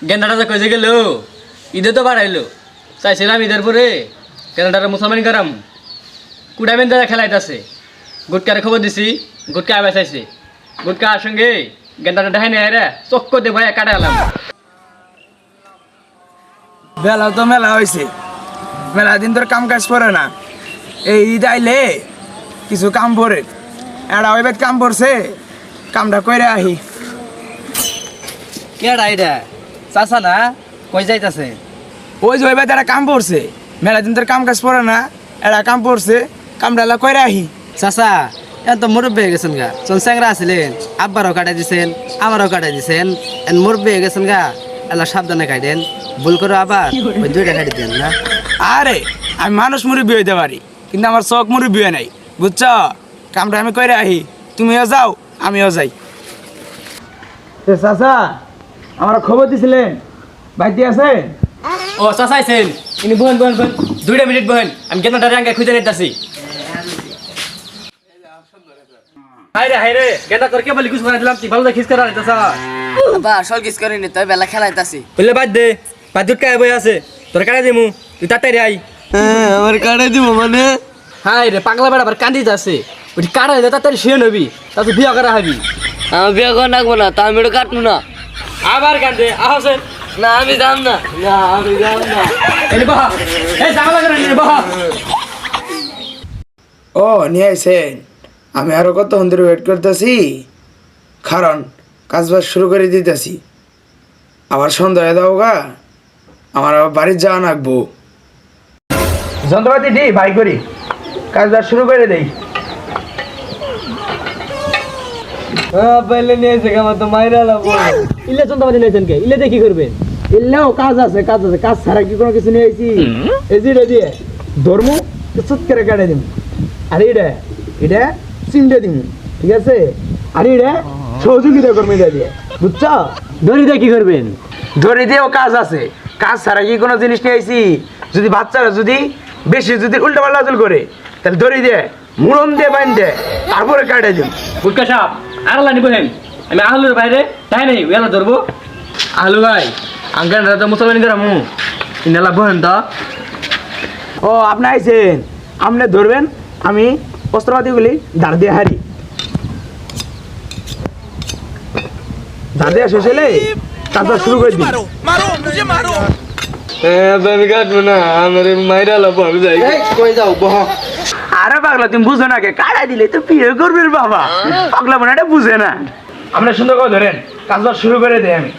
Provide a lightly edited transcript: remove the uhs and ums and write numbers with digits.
গেন্দাটা যে কইছে গেল ঈদে তো বাড়াইলো চাইছিলাম ঈদের পরে গেন্দাটা মুসলমান করাম কুড়াবেন দাদা খেলাইতেছে গুটকারে খবর দিছি গুটকা আবার চাইছে গুটকা সঙ্গে গেন্দাটা দেখাই নেই রে চক্ক দে ভাই কাটা এলাম। বেলা তো মেলা হয়েছে, মেলা দিন তোর কাম কাজ করে না। এই ঈদ আইলে কিছু কাম পড়ে, এটা ওই কাম পড়ছে, কামটা কইরে আহি। কেডা এটা চাচা না কই যাইতাছে? ওই যে ওই বাদ একটা কাম পড়ছে, মেলা দিন তোর কাম কাজ পড়ে না, এটা কাম পড়ছে, কামটা এলা কইরে আহি। চাচা এখন তো মুরব্বী হয়ে গেছেন গা, চন স্যাংরা আসিলেন আব্বারও কাটাই দিছেন আমারও কাটাই দিছেন, এখন মুরব্বী হয়ে গেছেন গা, এলা সাবধানে খাইতেন, ভুল করে আবার ওই দুইটা খাইতে দেন না। আরে আমি মানুষ মুরব্বী হইতে পারি, কিন্তু আমার চোখ মুরব্বী হয় নাই, বুঝছ? কামটা আমি কইরে আহি, তুমিও যাও আমিও যাই। চাচা আমার খবর দিছিলেন, বাইতে আছে? ও চাচাইছেন ইনি বহেন বহেন বহেন 2 মিনিট বহেন আমি গেন্দাটা রাঙ্গা খুঁজে নিতেছি। হাই রে গেন্দা তোর কে বলি কিছু বানাই দিলাম তুই ভালো খিস করা নিতেছ আব্বা আসল কিস করে নি, তুই বেলা খেলাইতাছি। বললে বাদ দে বাদুট কায় বই আছে তোর কাটা দিমু তুই তাড়াতাড়ি আই। আমার কাটাই দিব মানে? হাই রে পাগলা বেড়া আবার কান্দি যাচ্ছে ওই কাটা দে তাড়াতাড়ি শুয়ে নবি তাতে বিয়া করা হবি। আমি বিয়ে করে রাখবো না, তা আমি কাটবো না। আবার কান্দে আহসেন না আমি যাম না, না আমি যাম না। এই বাহ এই জামালা করে নে বাহ। ও নিয়ে আইছেন, আমি আরো কতক্ষণ ধরে ওয়েট করতেছি, কারণ কাজবাজ শুরু করে দিতেছি। আবার সন্ধ্যা হয়ে দাও গা, আমার আবার বাড়ির যাওয়া লাগবো। যন্ত্রপাতি দিই বাই করি, কাজবাজ শুরু করে দেই। পাইলে নিয়েছে আমার তো মাইরা লাবো। ইলে চন্দাবাদি নিয়েছেন কে ইলে দিয়ে কি করবেন? এলেও কাজ আছে, কাজ আছে, কাজ ছাড়া কি কোনো কিছু নিয়ে আইছি? এই যে দিয়ে ধর্ম চুট করে কাটে দিম, আর এটা চিন্তা দিম, ঠিক আছে? আর এটা সহযোগিতা কর্মী দিয়ে, বুঝছ? দড়ি দিয়ে কি করবেন? ধরে দিয়েও কাজ আছে, কাজ ছাড়া কি কোনো জিনিস নিয়ে আইছি? যদি বাচ্চারা যদি বেশি যদি উল্টা পাল্টা করে, তাহলে ধরে দিয়ে মুড়ন দিয়ে বাইন দে, তারপরে কাটে দিম। গুটকা সাপ আড়ালা নিব হেন আমি আহলুর বাইরে তাই নাই ওয়ালা ধরবো। আহলু ভাই আঙ্কেল তো মুসলমান করামু ইনালা বহেন তো। ও আপনি আইছেন, আপনি ধরবেন, আমি অস্ত্রপাতিগুলি দাঁড় দিয়ে হারি। দাঁড় দিয়ে শেষ হলে কাজটা শুরু করে দিই। আমি কাটবো না, আমার মাইরা লাবো, আমি যাই। কই যাও বহ? আরে পাগলা তুমি বুঝো না, কে কাটাই দিলে তো বিয়ে করবে বাবা, পাগলা মানে এটা বুঝে না। আপনি সুন্দর করে ধরেন, কাজটা শুরু করে দেয় আমি।